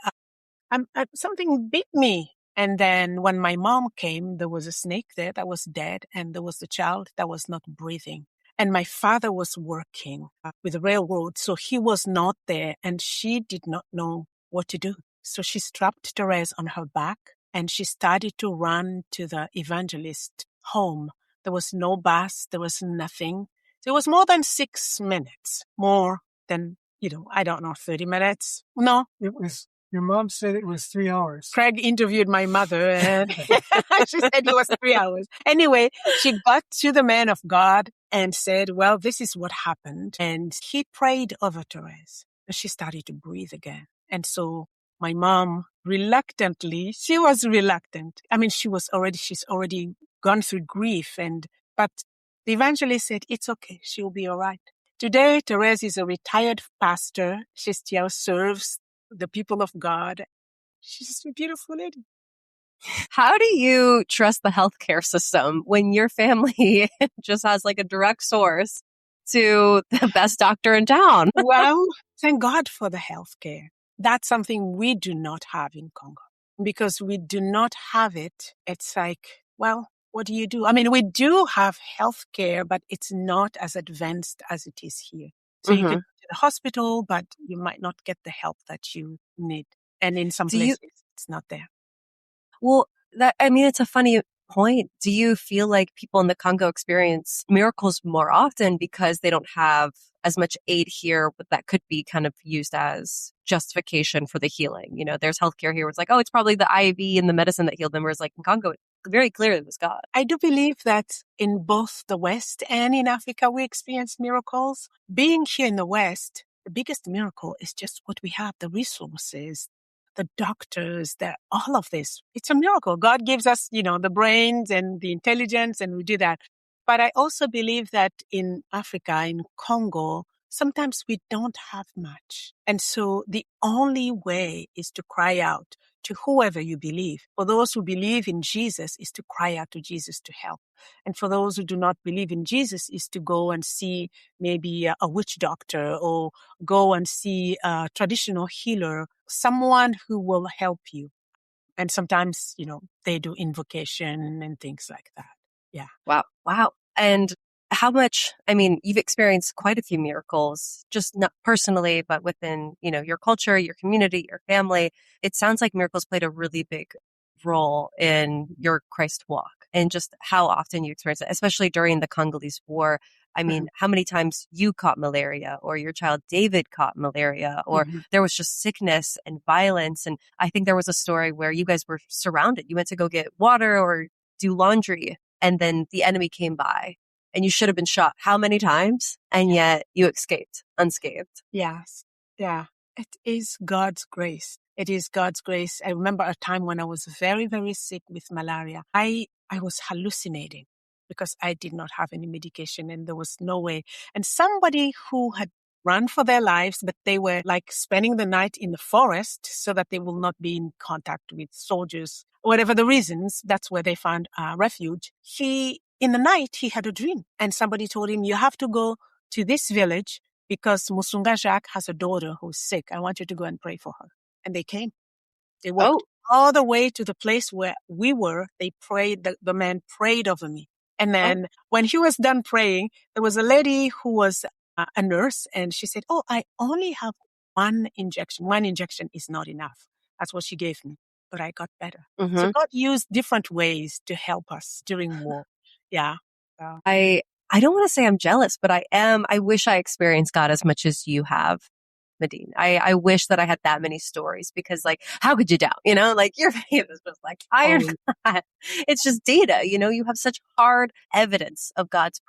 something bit me. And then when my mom came, there was a snake there that was dead and there was the child that was not breathing. And my father was working with the railroad, so he was not there and she did not know what to do. So she strapped Therese on her back and she started to run to the evangelist home. There was no bus, there was nothing. So it was more than 6 minutes, more than, 30 minutes. No, It was Your mom said it was 3 hours. Craig interviewed my mother and she said it was 3 hours. Anyway, she got to the man of God and said, well, this is what happened. And he prayed over Therese. And she started to breathe again. And so my mom reluctantly, she was reluctant. I mean, she's already gone through grief but the evangelist said, it's okay. She'll be all right. Today, Therese is a retired pastor. She still serves the people of God. She's a beautiful lady. How do you trust the healthcare system when your family just has like a direct source to the best doctor in town? Well, thank God for the healthcare. That's something we do not have in Congo. Because we do not have it, it's like, well, what do you do? I mean, we do have healthcare, but it's not as advanced as it is here. So you could go to the hospital, but you might not get the help that you need. And in some places, it's not there. Well, it's a funny point. Do you feel like people in the Congo experience miracles more often because they don't have as much aid here, but that could be kind of used as justification for the healing? You know, there's healthcare here where it's like, oh, it's probably the IV and the medicine that healed them. Whereas like in Congo, it very clearly was God. I do believe that in both the West and in Africa, we experience miracles. Being here in the West, the biggest miracle is just what we have, the resources, the doctors, all of this. It's a miracle. God gives us, the brains and the intelligence, and we do that. But I also believe that in Africa, in Congo, sometimes we don't have much. And so the only way is to cry out to whoever you believe. For those who believe in Jesus is to cry out to Jesus to help. And for those who do not believe in Jesus is to go and see maybe a witch doctor or go and see a traditional healer, someone who will help you. And sometimes, they do invocation and things like that. Yeah. Wow. And how much, you've experienced quite a few miracles, just not personally, but within, your culture, your community, your family. It sounds like miracles played a really big role in your Christ walk and just how often you experience it, especially during the Congolese War. How many times you caught malaria or your child David caught malaria or there was just sickness and violence. And I think there was a story where you guys were surrounded. You went to go get water or do laundry and then the enemy came by and you should have been shot how many times? And yet you escaped unscathed. Yes. Yeah. It is God's grace. It is God's grace. I remember a time when I was very, very sick with malaria. I was hallucinating because I did not have any medication and there was no way. And somebody who had run for their lives, but they were like spending the night in the forest so that they will not be in contact with soldiers, whatever the reasons, that's where they found refuge. In the night, he had a dream and somebody told him, you have to go to this village because Musunga Jacques has a daughter who's sick. I want you to go and pray for her. And they came. They walked all the way to the place where we were. They prayed. The man prayed over me. And then when he was done praying, there was a lady who was a nurse and she said, I only have one injection. One injection is not enough. That's what she gave me. But I got better. So God used different ways to help us during war. Yeah. I don't want to say I'm jealous, but I wish I experienced God as much as you have, Medine. I wish that I had that many stories because how could you doubt, your faith is just iron. It's just data, you have such hard evidence of God's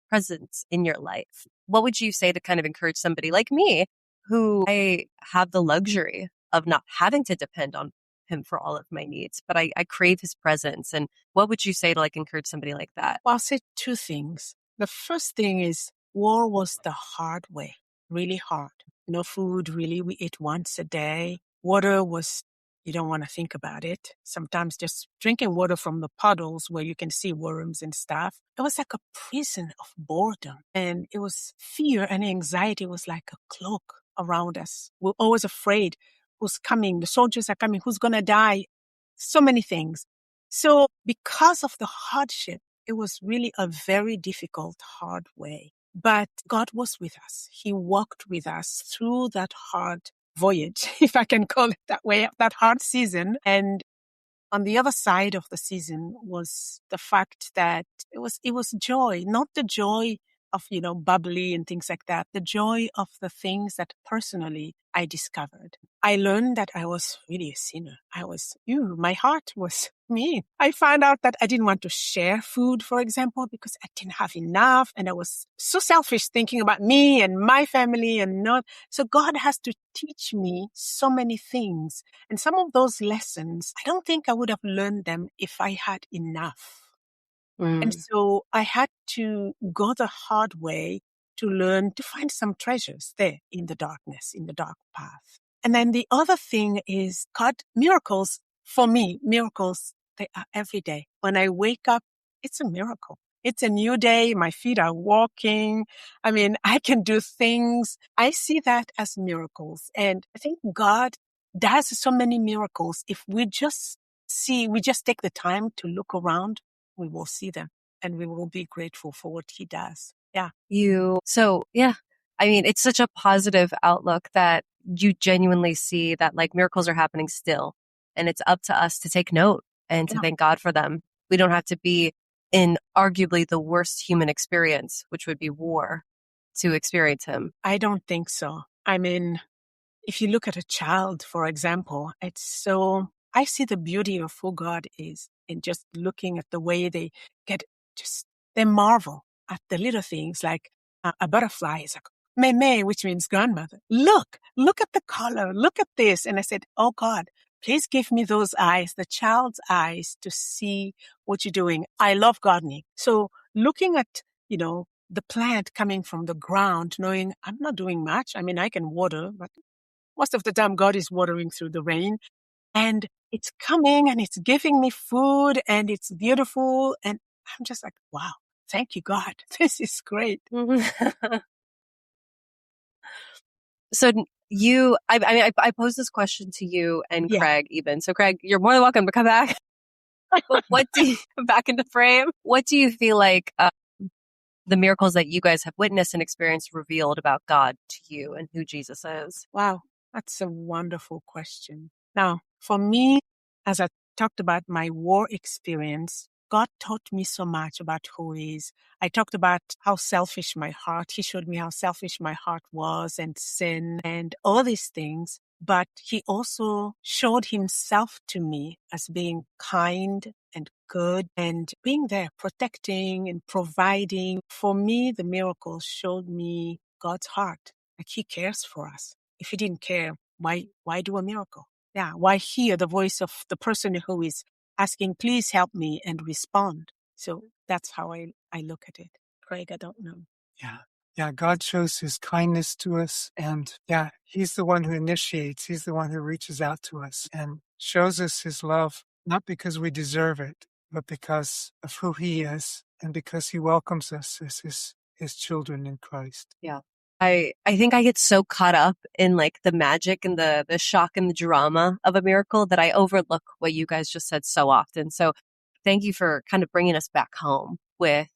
presence in your life. What would you say to kind of encourage somebody like me who I have the luxury of not having to depend on him for all of my needs, but I crave his presence. And what would you say to encourage somebody like that? Well, I'll say two things. The first thing is war was the hard way, really hard. No food, really. We ate once a day. Water was, you don't want to think about it. Sometimes just drinking water from the puddles where you can see worms and stuff. It was like a prison of boredom. And it was fear and anxiety was like a cloak around us. We're always afraid. Who's coming? The soldiers are coming. Who's going to die? So many things. So because of the hardship, it was really a very difficult, hard way. But God was with us. He walked with us through that hard voyage, if I can call it that way, that hard season. And on the other side of the season was the fact that it was joy, not the joy bubbly and things like that. The joy of the things that personally I discovered. I learned that I was really a sinner. My heart was mean. I found out that I didn't want to share food, for example, because I didn't have enough. And I was so selfish thinking about me and my family and not. So God has to teach me so many things. And some of those lessons, I don't think I would have learned them if I had enough. And so I had to go the hard way to learn to find some treasures there in the darkness, in the dark path. And then the other thing is miracles, for me, miracles, they are every day. When I wake up, it's a miracle. It's a new day. My feet are walking. I mean, I can do things. I see that as miracles. And I think God does so many miracles. If we just take the time to look around, we will see them and we will be grateful for what he does. Yeah. I mean, it's such a positive outlook that you genuinely see that like miracles are happening still. And it's up to us to take note and to thank God for them. We don't have to be in arguably the worst human experience, which would be war, to experience him. I don't think so. I mean, if you look at a child, for example, I see the beauty of who God is in just looking at the way they marvel at the little things like a butterfly is like, Meme, which means grandmother. Look at the color, look at this. And I said, oh God, please give me those eyes, the child's eyes to see what you're doing. I love gardening. So looking at, the plant coming from the ground, knowing I'm not doing much. I mean, I can water, but most of the time God is watering through the rain. And it's coming and it's giving me food and it's beautiful. And I'm just like, wow, thank you, God. This is great. So I posed this question to you and Craig even. So Craig, you're more than welcome to come back. But back into frame. What do you feel like the miracles that you guys have witnessed and experienced revealed about God to you and who Jesus is? Wow, that's a wonderful question. Now, for me, as I talked about my war experience, God taught me so much about who he is. I talked about how selfish my heart, he showed me how selfish my heart was and sin and all these things. But he also showed himself to me as being kind and good and being there, protecting and providing. For me, the miracles showed me God's heart. Like he cares for us. If he didn't care, why do a miracle? Yeah, why hear the voice of the person who is asking, please help me, and respond? So that's how I look at it. Craig, I don't know. Yeah, God shows his kindness to us. And he's the one who initiates. He's the one who reaches out to us and shows us his love, not because we deserve it, but because of who he is and because he welcomes us as his children in Christ. Yeah. I think I get so caught up in like the magic and the shock and the drama of a miracle that I overlook what you guys just said so often. So thank you for kind of bringing us back home with,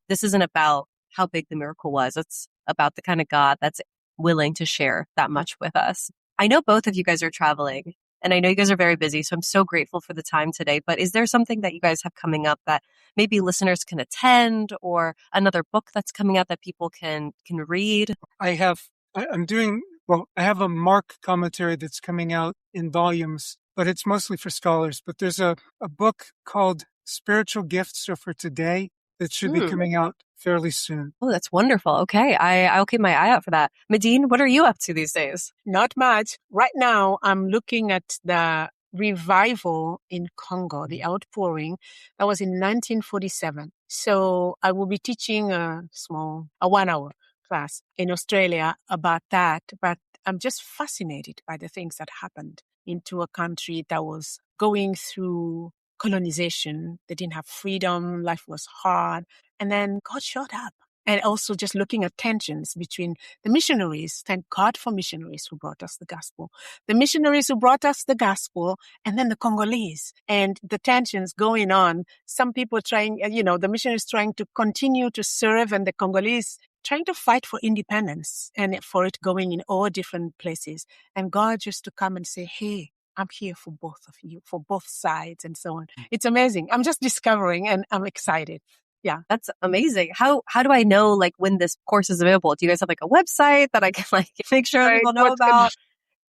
this isn't about how big the miracle was. It's about the kind of God that's willing to share that much with us. I know both of you guys are traveling and I know you guys are very busy. So I'm so grateful for the time today, but is there something that you guys have coming up that maybe listeners can attend or another book that's coming out that people can read? I have a Mark commentary that's coming out in volumes, but it's mostly for scholars. But there's a book called Spiritual Gifts for Today that should be coming out fairly soon. Oh, that's wonderful. Okay. I'll keep my eye out for that. Medine, what are you up to these days? Not much. Right now, I'm looking at the revival in Congo, the outpouring. That was in 1947. So I will be teaching a 1-hour class in Australia about that. But I'm just fascinated by the things that happened into a country that was going through colonization. They didn't have freedom. Life was hard. And then God showed up. And also just looking at tensions between the missionaries. Thank God for missionaries who brought us the gospel. The missionaries who brought us the gospel, and then the Congolese. And the tensions going on. Some people trying, the missionaries trying to continue to serve, and the Congolese trying to fight for independence and for it going in all different places. And God just to come and say, hey, I'm here for both of you, for both sides and so on. It's amazing. I'm just discovering and I'm excited. Yeah. That's amazing. How do I know like when this course is available? Do you guys have like a website that I can like make sure people know about?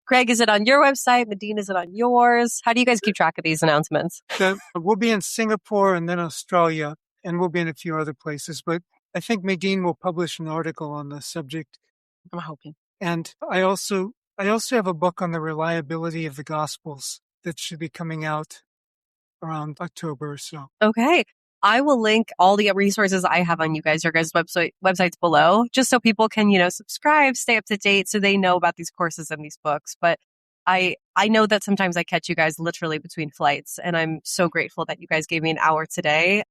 Craig, is it on your website? Medine, is it on yours? How do you guys keep track of these announcements? We'll be in Singapore and then Australia, and we'll be in a few other places. But I think Medine will publish an article on the subject. I'm hoping. And I also have a book on the reliability of the Gospels that should be coming out around October or so. Okay. I will link all the resources I have on your guys' websites below, just so people can, subscribe, stay up to date, so they know about these courses and these books. But I know that sometimes I catch you guys literally between flights, and I'm so grateful that you guys gave me an hour today.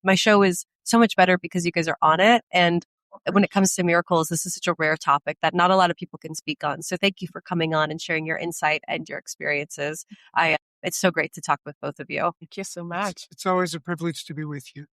My show is so much better because you guys are on it. And when it comes to miracles, this is such a rare topic that not a lot of people can speak on. So thank you for coming on and sharing your insight and your experiences. It's so great to talk with both of you. Thank you so much. It's always a privilege to be with you.